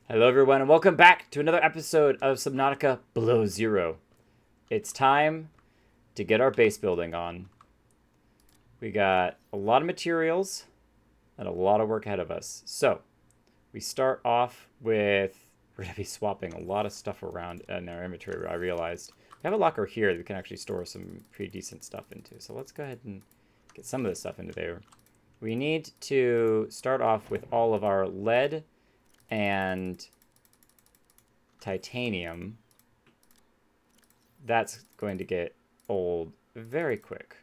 Hello everyone and welcome back to another episode of Subnautica Below Zero. It's time to get our base building on. We got a lot of materials and a lot of work ahead of us. So, we start off with, we're going to be swapping a lot of stuff around in our inventory, I realized. We have a locker here that we can actually store some pretty decent stuff into. So let's go ahead and get some of this stuff into there. We need to start off with all of our lead and titanium. That's going to get old very quick.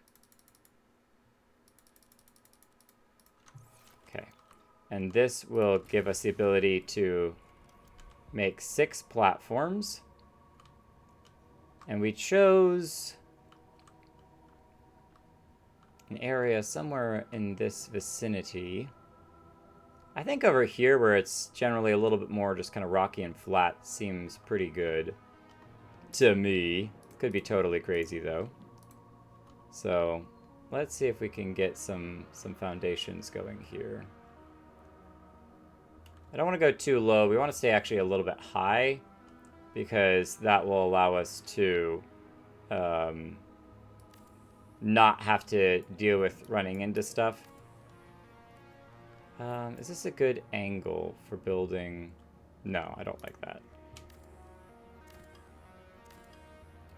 Okay, and this will give us the ability to make 6 platforms, and we chose an area somewhere in this vicinity. I think over here where it's generally a little bit more just kind of rocky and flat seems pretty good to me. Could be totally crazy though. So let's see if we can get some foundations going here. I don't want to go too low. We want to stay actually a little bit high because that will allow us to not have to deal with running into stuff. Is this a good angle for building? No, I don't like that.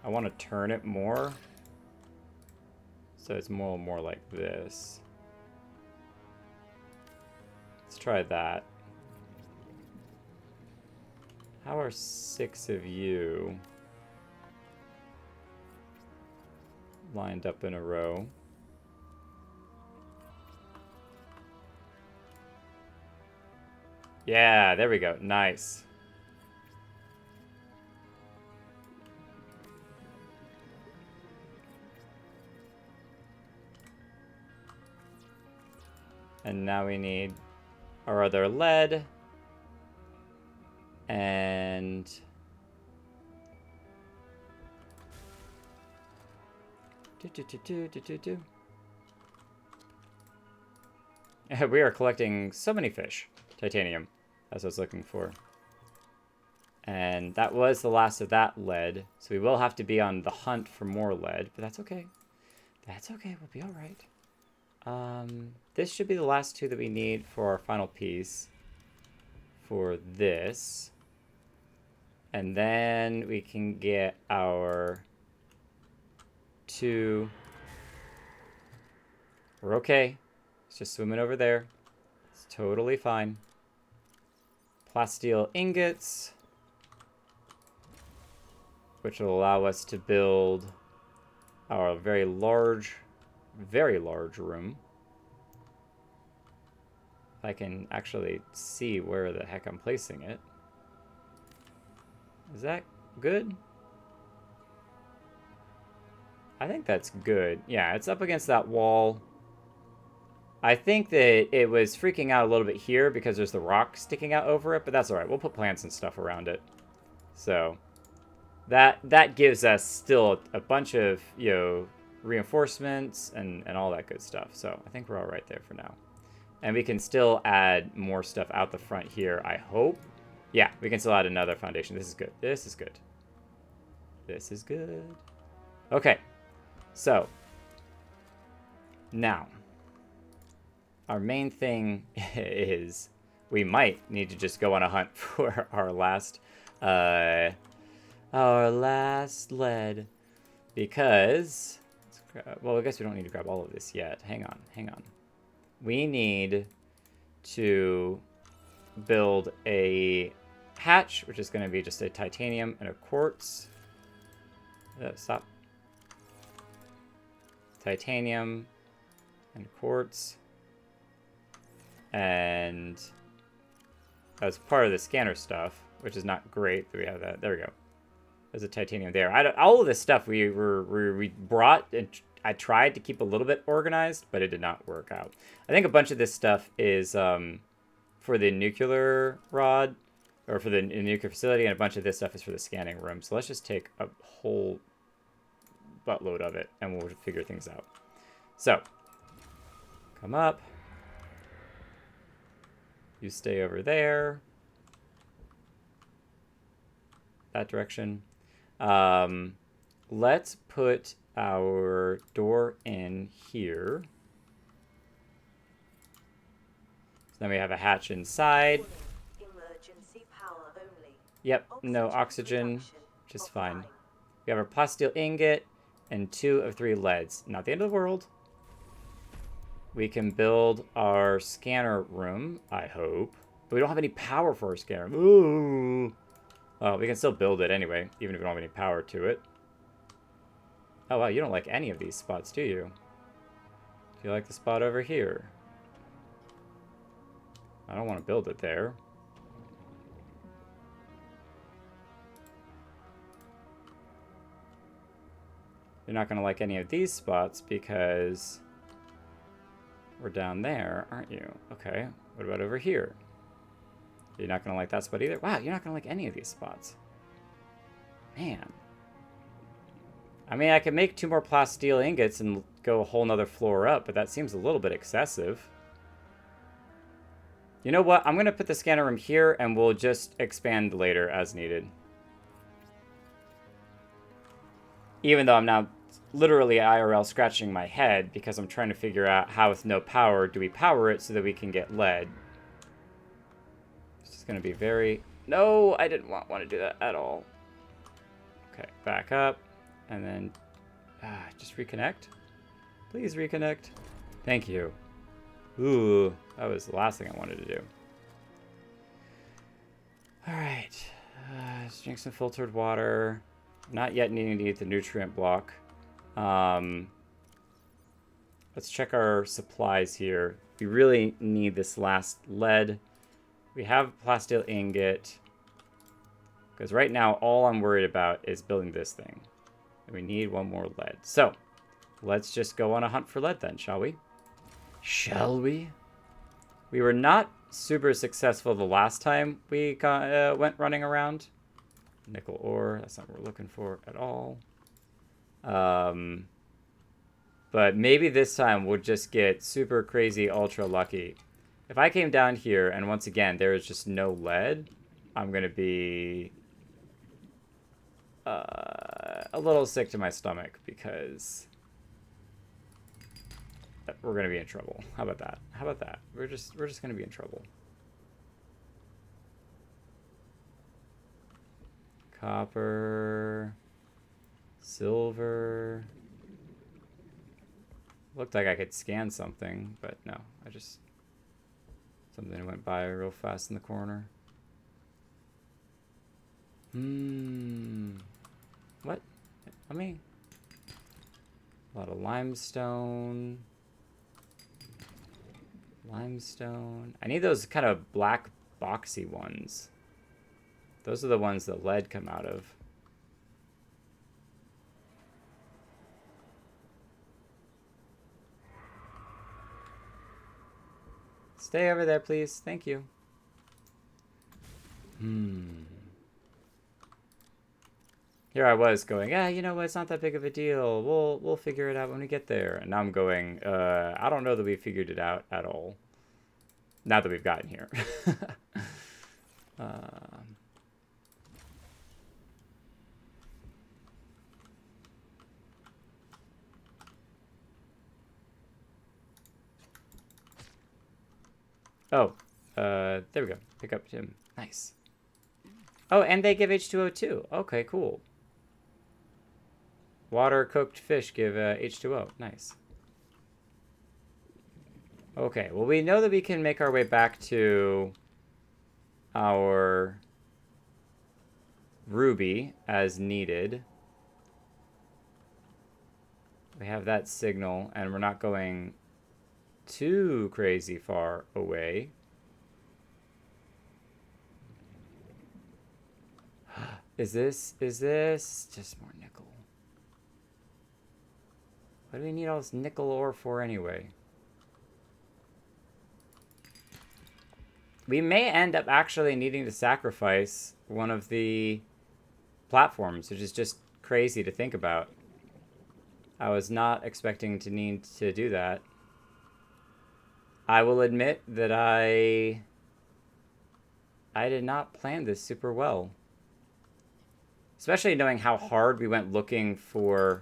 I want to turn it more so it's more like this. Let's try that. How are 6 of you lined up in a row? Yeah, there we go. Nice. And now we need our other lead. And we are collecting so many fish. Titanium, as I was looking for. And that was the last of that lead. So we will have to be on the hunt for more lead, but that's okay. That's okay, we'll be all right. This should be the last 2 that we need for our final piece for this. And then we can get our 2. We're okay. It's just swimming over there. It's totally fine. Plasteel ingots, which will allow us to build our very large room. If I can actually see where the heck I'm placing it. Is that good? I think that's good. Yeah, it's up against that wall. I think that it was freaking out a little bit here because there's the rock sticking out over it, but that's all right. We'll put plants and stuff around it. So that gives us still a bunch of, reinforcements and all that good stuff. So I think we're all right there for now. And we can still add more stuff out the front here, I hope. Yeah, we can still add another foundation. This is good. This is good. This is good. Okay. So now our main thing is we might need to just go on a hunt for our last lead, because well, I guess we don't need to grab all of this yet. Hang on. We need to build a hatch, which is going to be just a titanium and a quartz. Stop. Titanium and quartz. And as part of the scanner stuff, which is not great that we have that. There we go. There's a titanium there. All of this stuff we brought, and I tried to keep a little bit organized, but it did not work out. I think a bunch of this stuff is for the nuclear rod, or for the nuclear facility, and a bunch of this stuff is for the scanning room. So let's just take a whole buttload of it, and we'll figure things out. So, come up. You stay over there. that direction. Let's put our door in here. So then we have a hatch inside. Emergency power only. Yep, no oxygen, just fine. We have our plasteel ingot and 2 of 3 leads. Not the end of the world. We can build our scanner room, I hope. But we don't have any power for our scanner. Ooh. Well, we can still build it anyway, even if we don't have any power to it. Oh, wow, you don't like any of these spots, do you? Do you like the spot over here? I don't want to build it there. You're not going to like any of these spots because we're down there, aren't you? Okay, what about over here? You're not going to like that spot either? Wow, you're not going to like any of these spots. Man. I mean, I could make 2 more plasteel ingots and go a whole nother floor up, but that seems a little bit excessive. You know what? I'm going to put the scanner room here, and we'll just expand later as needed. Even though I'm now literally IRL scratching my head because I'm trying to figure out how with no power do we power it so that we can get lead. This is going to be very... No, I didn't want to do that at all. Okay, back up. And then just reconnect. Please reconnect. Thank you. Ooh, that was the last thing I wanted to do. All right. Let's drink some filtered water. Not yet needing to eat the nutrient block. Let's check our supplies here. We really need this last lead. We have plasteel ingot. Because right now, all I'm worried about is building this thing. And we need 1 more lead. So, let's just go on a hunt for lead then, shall we? Shall we? We were not super successful the last time we went running around. Nickel ore, that's not what we're looking for at all. But maybe this time we'll just get super crazy ultra lucky. If I came down here and once again there is just no lead, I'm going to be a little sick to my stomach because we're going to be in trouble. How about that? How about that? We're just going to be in trouble. Copper, silver. Looked like I could scan something, but no, something went by real fast in the corner. What? A lot of limestone. I need those kind of black boxy ones. Those are the ones that lead come out of. Stay over there, please. Thank you. Here I was going, yeah, you know what? It's not that big of a deal. We'll figure it out when we get there. And now I'm going, I don't know that we figured it out at all. Now that we've gotten here. There we go. Pick up Jim. Nice. Oh, and they give H2O too. Okay, cool. Water cooked fish give H2O. Nice. Okay, well, we know that we can make our way back to our ruby as needed. We have that signal, and we're not going too crazy far away. Is this just more nickel? What do we need all this nickel ore for anyway? We may end up actually needing to sacrifice one of the platforms, which is just crazy to think about. I was not expecting to need to do that. I will admit that I did not plan this super well. Especially knowing how hard we went looking for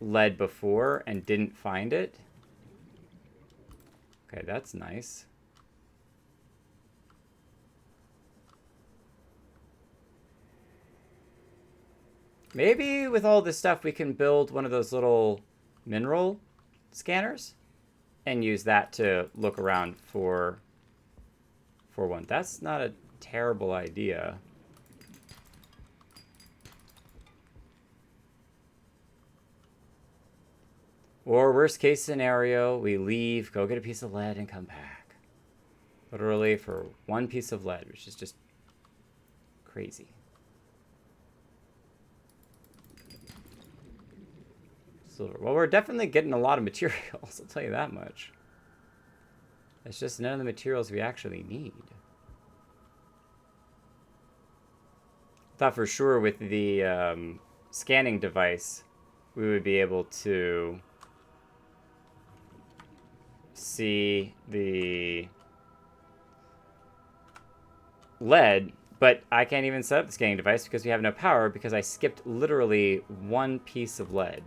lead before and didn't find it. Okay, that's nice. Maybe with all this stuff we can build one of those little mineral scanners and use that to look around for one. That's not a terrible idea. Or worst case scenario, we leave, go get a piece of lead, and come back. Literally for one piece of lead, which is just crazy. Silver. Well, we're definitely getting a lot of materials, I'll tell you that much. It's just none of the materials we actually need. Thought for sure with the scanning device, we would be able to see the lead, but I can't even set up the scanning device because we have no power because I skipped literally one piece of lead.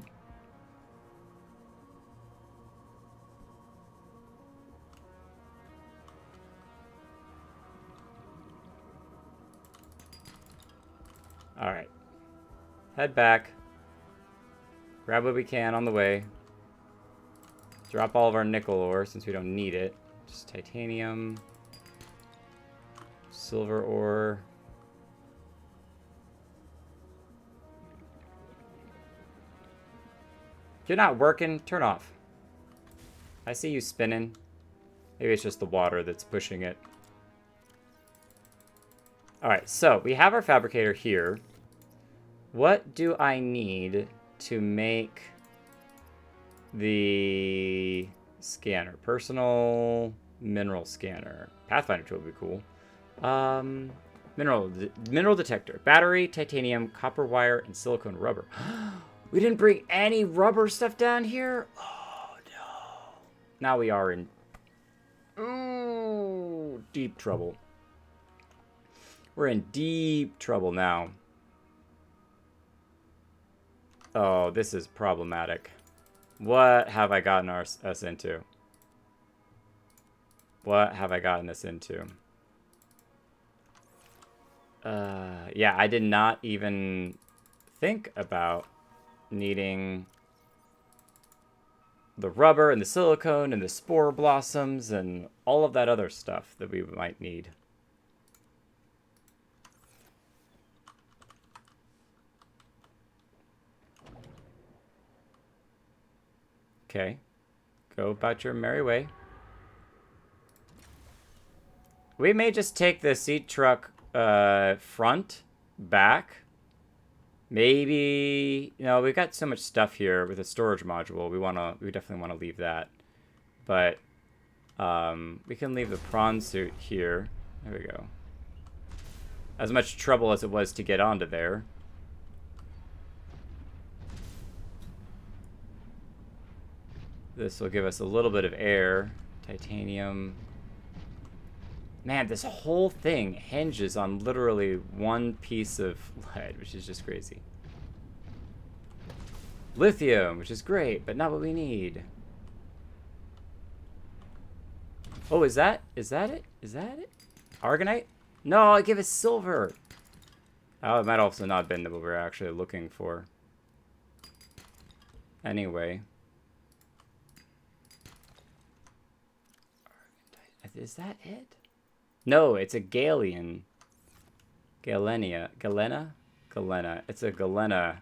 All right, head back, grab what we can on the way, drop all of our nickel ore since we don't need it, just titanium, silver ore. If you're not working, turn off. I see you spinning. Maybe it's just the water that's pushing it. All right, so we have our fabricator here. What do I need to make the scanner? Personal mineral scanner. Pathfinder tool would be cool. Mineral detector. Battery, titanium, copper wire, and silicone rubber. We didn't bring any rubber stuff down here? Oh, no. Now we are in deep trouble. We're in deep trouble now. Oh, this is problematic. What have I gotten us into? What have I gotten us into? Yeah, I did not even think about needing the rubber and the silicone and the spore blossoms and all of that other stuff that we might need. Okay, go about your merry way. We may just take the seat truck front back. Maybe, you know, we've got so much stuff here with a storage module. We definitely want to leave that. But we can leave the prawn suit here. There we go. As much trouble as it was to get onto there. This will give us a little bit of air. Titanium. Man, this whole thing hinges on literally one piece of lead, which is just crazy. Lithium, which is great, but not what we need. Oh, is that it? Is that it? Argonite? No, I give us silver. Oh, it might also not have been what we were actually looking for. Anyway. Is that it? No, it's a Galian. Galenia. Galena? Galena. It's a Galena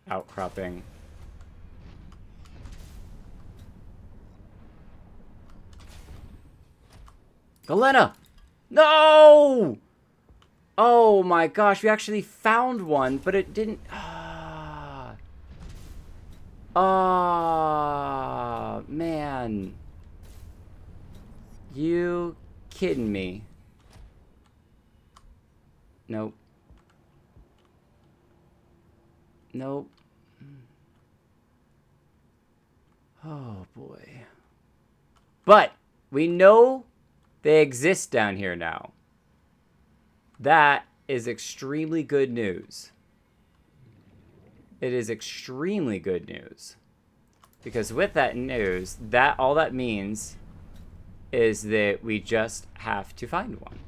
outcropping. Galena! No! Oh my gosh, we actually found one, but it didn't... Ah, man. You kidding me? Nope. Nope. Oh boy. But we know they exist down here now. That is extremely good news. It is extremely good news. Because with that news, all that means is that we just have to find one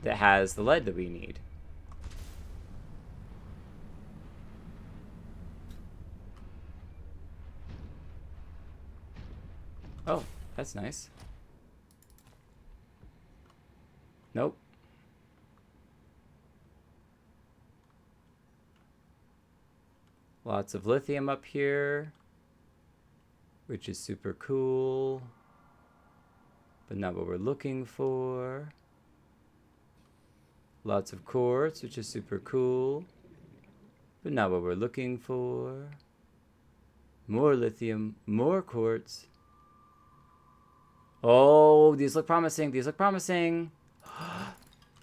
that has the lead that we need. Oh, that's nice. Nope. Lots of lithium up here, which is super cool, but not what we're looking for. Lots of quartz, which is super cool, but not what we're looking for. More lithium, more quartz. Oh, these look promising. These look promising.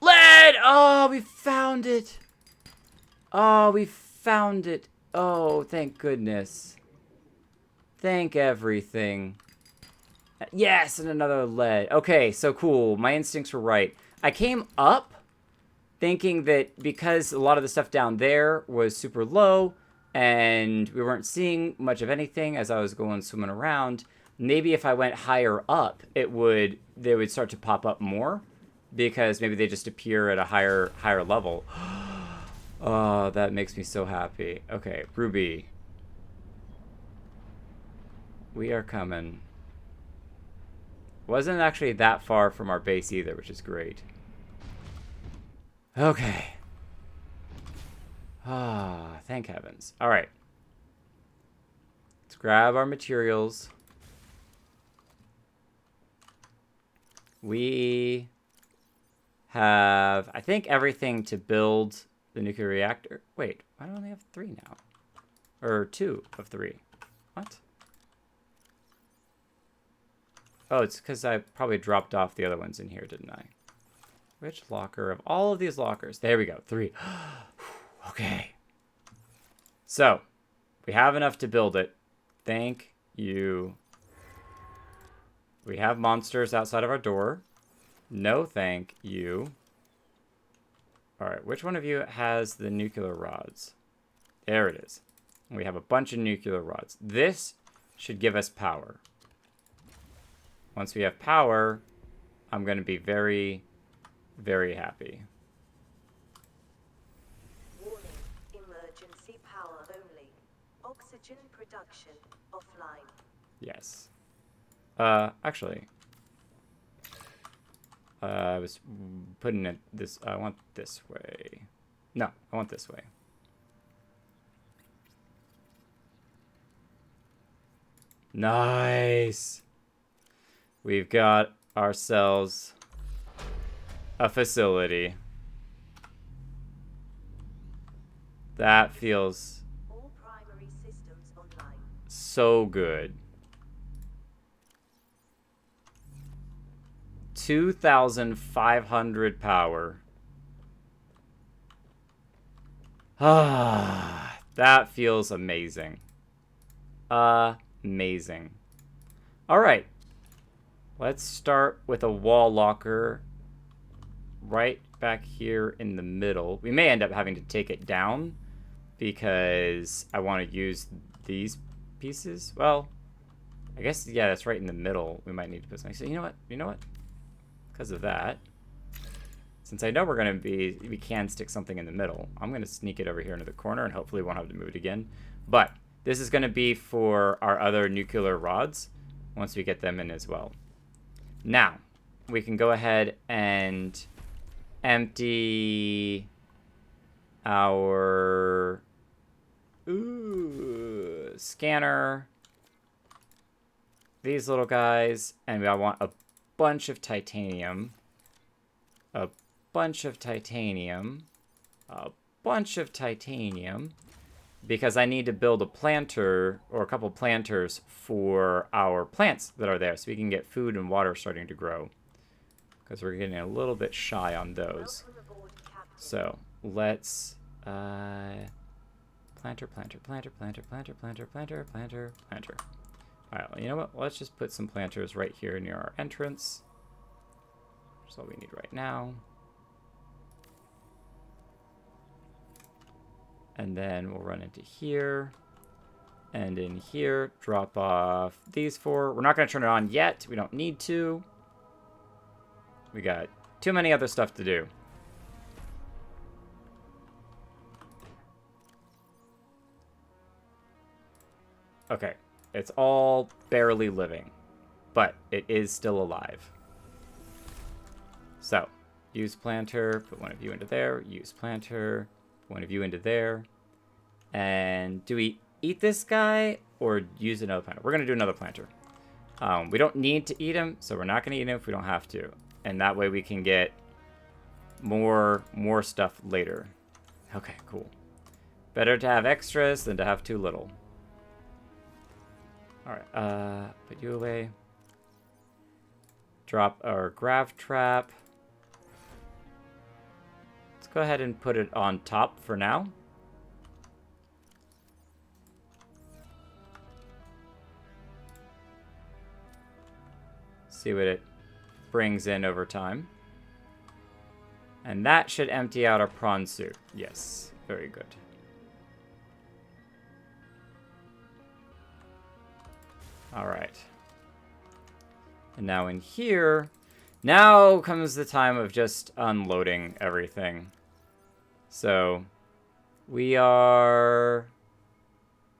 Lead! Oh, we found it. Oh, we found it. Oh, thank goodness. Thank everything. Yes, and another lead. Okay, so cool. My instincts were right. I came up thinking that because a lot of the stuff down there was super low and we weren't seeing much of anything as I was going swimming around, maybe if I went higher up, they would start to pop up more because maybe they just appear at a higher level. Oh, that makes me so happy. Okay, Ruby. We are coming. Wasn't actually that far from our base either, which is great. Okay. Ah, thank heavens. All right. Let's grab our materials. We have, I think, everything to build the nuclear reactor. Wait, why do I only have 3 now? Or 2 of 3. What? Oh, it's because I probably dropped off the other ones in here, didn't I? Which locker of all of these lockers? There we go, 3. Okay. So, we have enough to build it. Thank you. We have monsters outside of our door. No, thank you. All right, which one of you has the nuclear rods? There it is. We have a bunch of nuclear rods. This should give us power. Once we have power, I'm going to be very, very happy. Warning, emergency power only. Oxygen production offline. Yes. Actually, I was putting it this. I want this way. No, I want this way. Nice. We've got ourselves a facility. That feels All primary systems online. so good. 2,500 power. Ah, that feels amazing. Amazing. All right. Let's start with a wall locker right back here in the middle. We may end up having to take it down because I want to use these pieces. Well, I guess, yeah, that's right in the middle. We might need to put something. So you know what? You know what? Because of that, since I know we can stick something in the middle, I'm going to sneak it over here into the corner and hopefully won't have to move it again. But this is going to be for our other nuclear rods once we get them in as well. Now, we can go ahead and empty our scanner, these little guys, and I want a bunch of titanium, a bunch of titanium, a bunch of titanium, because I need to build a planter or a couple planters for our plants that are there so we can get food and water starting to grow, because we're getting a little bit shy on those. So let's planter. All right, well, you know what? Let's just put some planters right here near our entrance. That's all we need right now. And then we'll run into here. And in here, drop off these 4. We're not going to turn it on yet. We don't need to. We got too many other stuff to do. Okay, it's all barely living, but it is still alive. So, use planter, put one of you into there, use planter, put one of you into there. And do we eat this guy or use another planter? We're going to do another planter. We don't need to eat him, so we're not going to eat him if we don't have to. And that way we can get more stuff later. Okay, cool. Better to have extras than to have too little. Alright, put you away. Drop our grav trap. Let's go ahead and put it on top for now. See what it brings in over time. And that should empty out our prawn suit. Yes, very good. All right. And now in here, now comes the time of just unloading everything. So we are...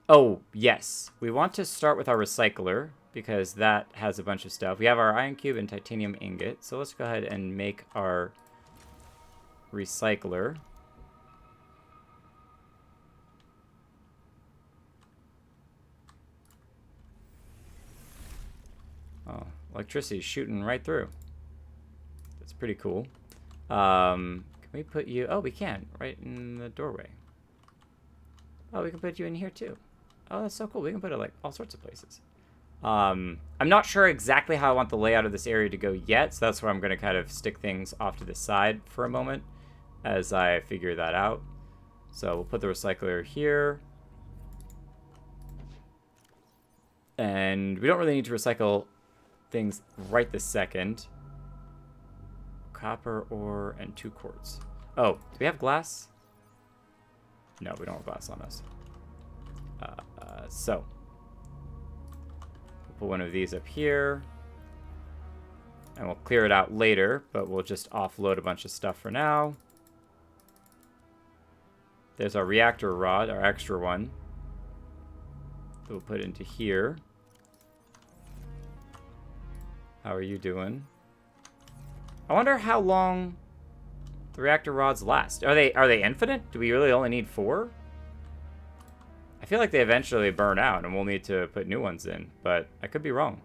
Oh, yes. We want to start with our recycler because that has a bunch of stuff. We have our iron cube and titanium ingot. So let's go ahead and make our recycler. Oh, electricity's shooting right through. That's pretty cool. Can we put you... Oh, we can. Right in the doorway. Oh, we can put you in here too. Oh, that's so cool. We can put it like all sorts of places. I'm not sure exactly how I want the layout of this area to go yet, so that's where I'm going to kind of stick things off to the side for a moment as I figure that out. So we'll put the recycler here. And we don't really need to recycle things right this second. Copper ore and 2 quartz. Oh, do we have glass? No, we don't have glass on us. So we'll put one of these up here. And we'll clear it out later, but we'll just offload a bunch of stuff for now. There's our reactor rod, our extra one. We'll put it into here. How are you doing? I wonder how long the reactor rods last. Are they infinite? Do we really only need 4? I feel like they eventually burn out and we'll need to put new ones in, but I could be wrong.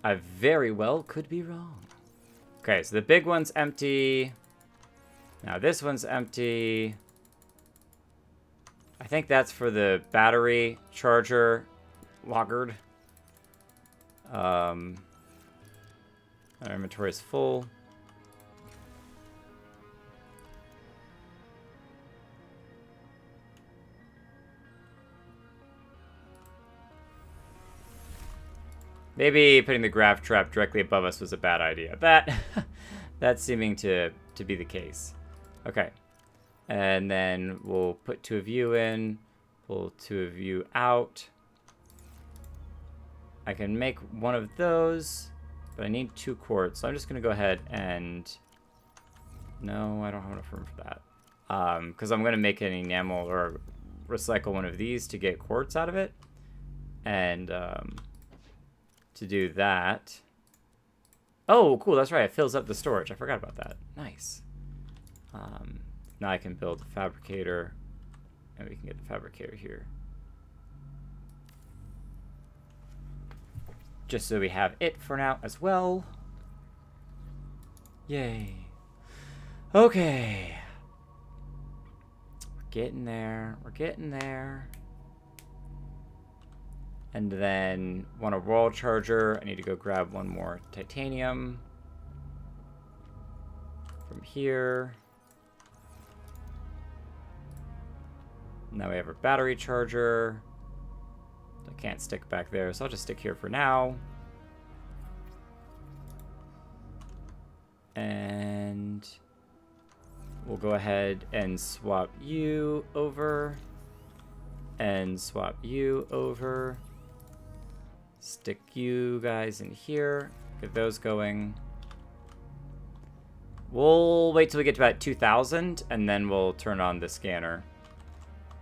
I very well could be wrong. Okay, so the big one's empty. Now this one's empty. I think that's for the battery charger loggered. Our inventory is full. Maybe putting the grav trap directly above us was a bad idea. That's seeming to be the case. Okay. And then we'll put 2 of you in, pull 2 of you out. I can make one of those, but I need 2 quartz. So I'm just going to go ahead and... No, I don't have enough room for that. Because I'm going to make an enamel or recycle one of these to get quartz out of it. And to do that... Oh, cool. That's right. It fills up the storage. I forgot about that. Nice. Now I can build a fabricator, and we can get the fabricator here. Just so we have it for now as well. Yay. Okay. We're getting there. We're getting there. And then want a wall charger. I need to go grab one more titanium from here. Now we have our battery charger. I can't stick back there, so I'll just stick here for now. And We'll go ahead and swap you over. And swap you over. Stick you guys in here. Get those going. We'll wait till we get to about 2,000, and then we'll turn on the scanner.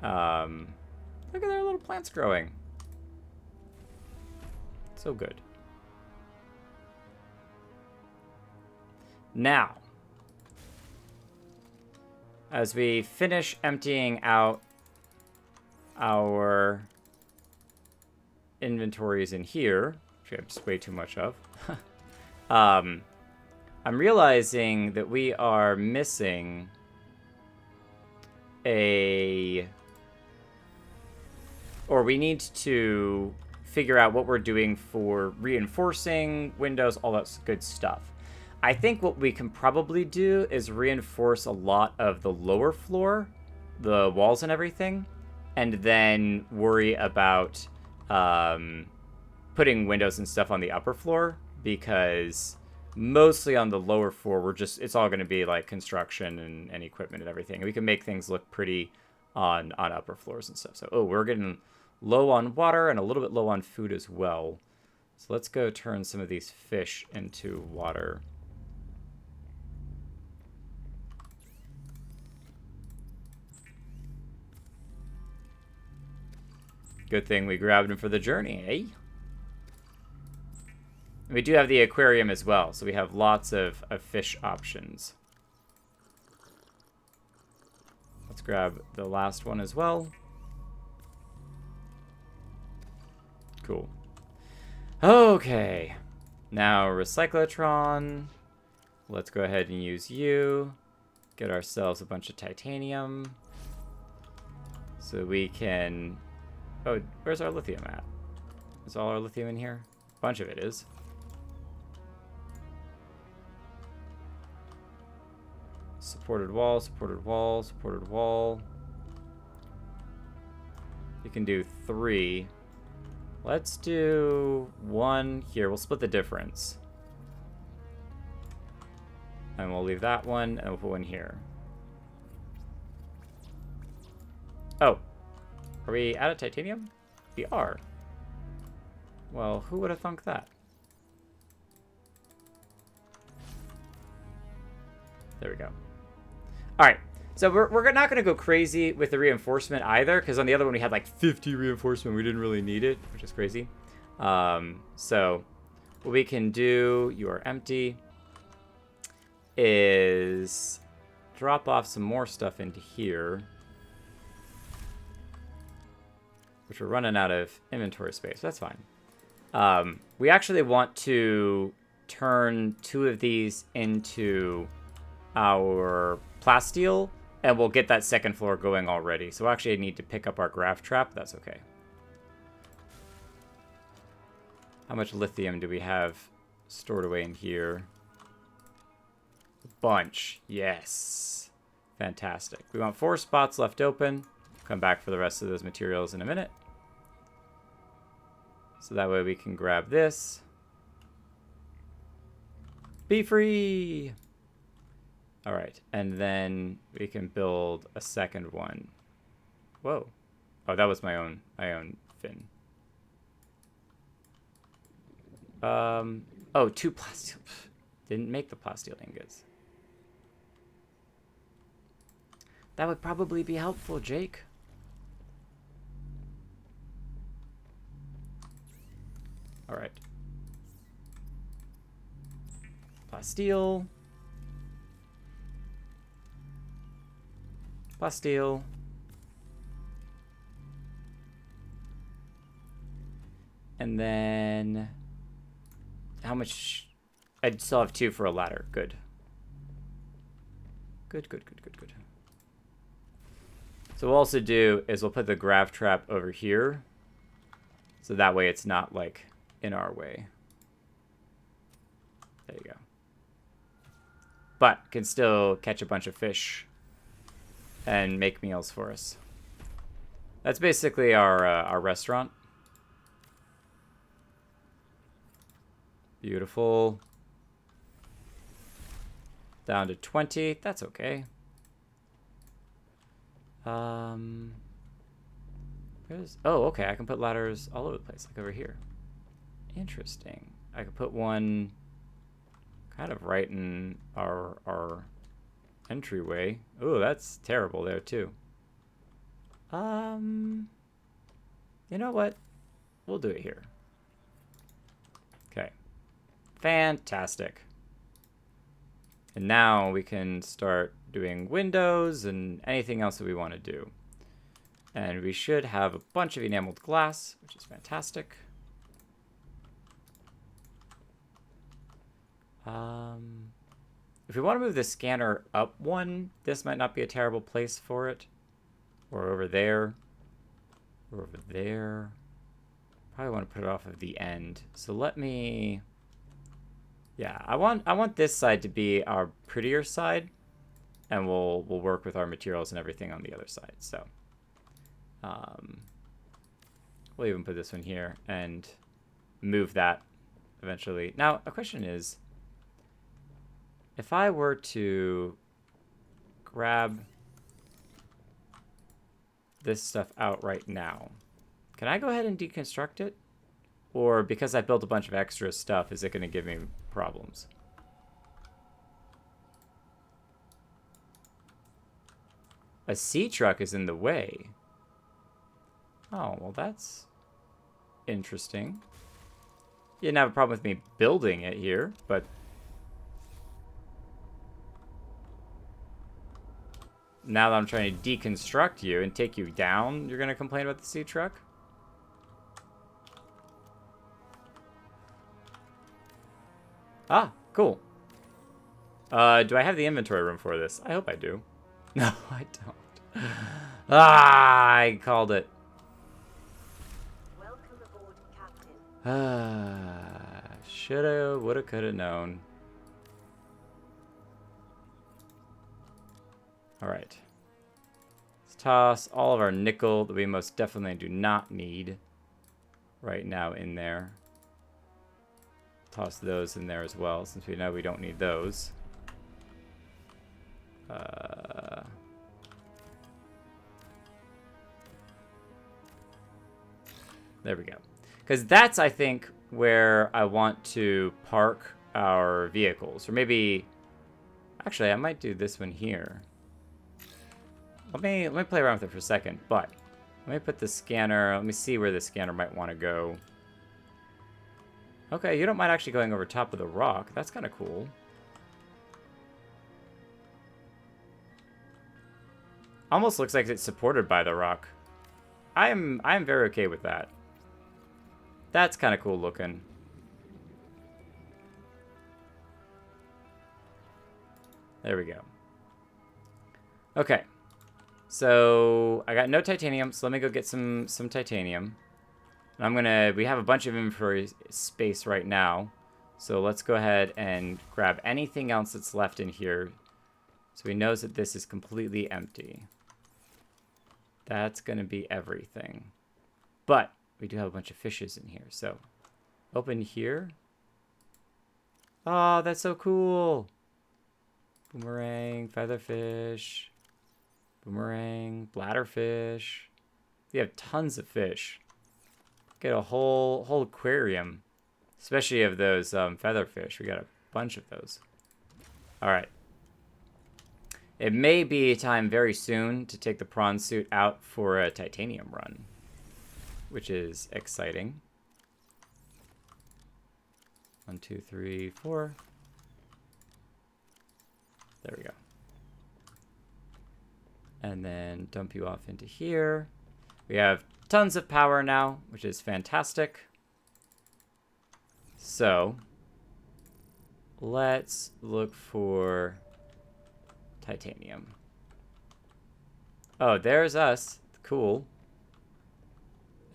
Look at their little plants growing. So good. Now, as we finish emptying out our inventories in here, which we have just way too much of, I'm realizing that we are missing or we need to figure out what we're doing for reinforcing windows, all that good stuff. I think what we can probably do is reinforce a lot of the lower floor, the walls and everything, and then worry about putting windows and stuff on the upper floor, because mostly on the lower floor, it's all going to be like construction and equipment and everything. And we can make things look pretty on upper floors and stuff. So, we're getting low on water and a little bit low on food as well. So let's go turn some of these fish into water. Good thing we grabbed them for the journey, eh? And we do have the aquarium as well, so we have lots of fish options. Let's grab the last one as well. Cool. Okay. Now, recyclotron. Let's go ahead and use you. Get ourselves a bunch of titanium. So we can... Oh, where's our lithium at? Is all our lithium in here? A bunch of it is. Supported wall, supported wall, supported wall. You can do 3. Let's do 1 here. We'll split the difference. And we'll leave that one, and we'll put 1 here. Oh. Are we out of titanium? We are. Well, who would have thunk that? There we go. All right. So we're not going to go crazy with the reinforcement either, because on the other one we had like 50 reinforcement. We didn't really need it, which is crazy. So what we can do, you are empty, is drop off some more stuff into here, which we're running out of inventory space. That's fine. We actually want to turn 2 of these into our plasteel, and we'll get that second floor going already. So we'll actually need to pick up our graft trap. That's okay. How much lithium do we have stored away in here? A bunch. Yes. Fantastic. We want 4 spots left open. Come back for the rest of those materials in a minute. So that way we can grab this. Be free! Alright, and then we can build a second one. Whoa. Oh, that was my own fin. Oh, 2 plasteel. Didn't make the plasteel ingots. That would probably be helpful, Jake. Alright. Plasteel. Plasteel. And then... How much... I'd still have 2 for a ladder. Good. Good, good, good, good, good. So what we'll also do is we'll put the grav trap over here. So that way it's not, like, in our way. There you go. But can still catch a bunch of fish and make meals for us. That's basically our restaurant. Beautiful. Down to 20. That's okay. Oh, okay, I can put ladders all over the place, like over here. Interesting. I could put one kind of right in our entryway. Oh, that's terrible there too. You know what? We'll do it here. Okay. Fantastic. And now we can start doing windows and anything else that we want to do. And we should have a bunch of enameled glass, which is fantastic. If we want to move the scanner up one, this might not be a terrible place for it. Or over there. Or over there. Probably want to put it off of the end. So let me... Yeah, I want this side to be our prettier side. And we'll work with our materials and everything on the other side. So we'll even put this one here and move that eventually. Now, a question is, if I were to grab this stuff out right now, can I go ahead and deconstruct it? Or because I built a bunch of extra stuff, is it going to give me problems? A sea truck is in the way. Oh, well, that's interesting. You didn't have a problem with me building it here, but... Now that I'm trying to deconstruct you and take you down, you're going to complain about the sea truck? Ah, cool. Do I have the inventory room for this? I hope I do. No, I don't. Ah, I called it. Welcome aboard, Captain. Shoulda, woulda, coulda known. All right. Let's toss all of our nickel that we most definitely do not need right now in there. Toss those in there as well, since we know we don't need those. There we go. Because that's, I think, where I want to park our vehicles. Or maybe... Actually, I might do this one here. Let me play around with it for a second, but let me put the scanner... Let me see where the scanner might want to go. Okay, you don't mind actually going over top of the rock. That's kind of cool. Almost looks like it's supported by the rock. I'm very okay with that. That's kind of cool looking. There we go. Okay. So I got no titanium, so let me go get some titanium. And we have a bunch of inventory space right now. So let's go ahead and grab anything else that's left in here. So we know that this is completely empty. That's going to be everything. But we do have a bunch of fishes in here. So open here. Oh, that's so cool. Boomerang, featherfish, boomerang, bladderfish. We have tons of fish. Get a whole aquarium, especially of those featherfish. We got a bunch of those. All right. It may be time very soon to take the prawn suit out for a titanium run, which is exciting. 1, 2, 3, 4. There we go. And then dump you off into here. We have tons of power now, which is fantastic. So let's look for titanium. Oh, there's us. Cool.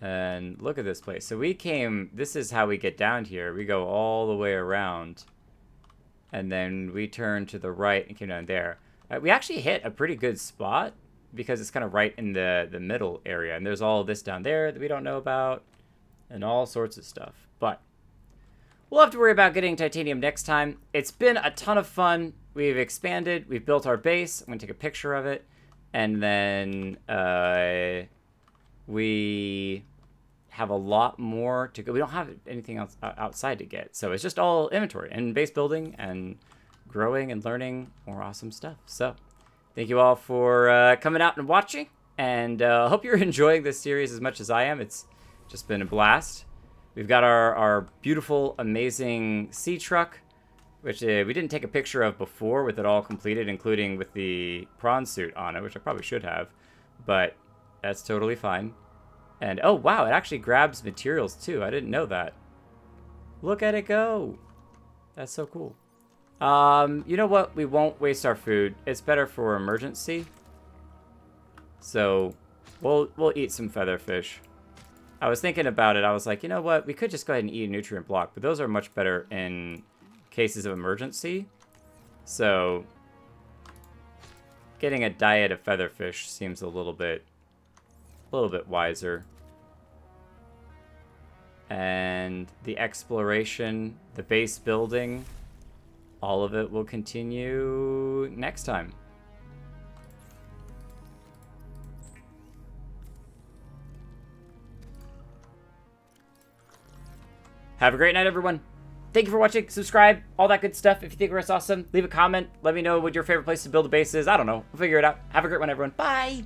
And look at this place. So this is how we get down here. We go all the way around. And then we turn to the right and came down there. We actually hit a pretty good spot because it's kind of right in the middle area. And there's all this down there that we don't know about and all sorts of stuff. But we'll have to worry about getting titanium next time. It's been a ton of fun. We've expanded. We've built our base. I'm going to take a picture of it. And then we have a lot more to go. We don't have anything else outside to get. So it's just all inventory and base building and growing and learning more awesome stuff. So thank you all for coming out and watching. And I hope you're enjoying this series as much as I am. It's just been a blast. We've got our beautiful, amazing sea truck, which we didn't take a picture of before with it all completed, including with the prawn suit on it, which I probably should have. But that's totally fine. And, oh, wow, it actually grabs materials, too. I didn't know that. Look at it go. That's so cool. You know what? We won't waste our food. It's better for emergency. So we'll eat some featherfish. I was thinking about it. I was like, you know what? We could just go ahead and eat a nutrient block, but those are much better in cases of emergency. So getting a diet of featherfish seems a little bit wiser. And the exploration, the base building, all of it will continue next time. Have a great night, everyone. Thank you for watching. Subscribe, all that good stuff. If you think we're awesome, leave a comment. Let me know what your favorite place to build a base is. I don't know. We'll figure it out. Have a great one, everyone. Bye.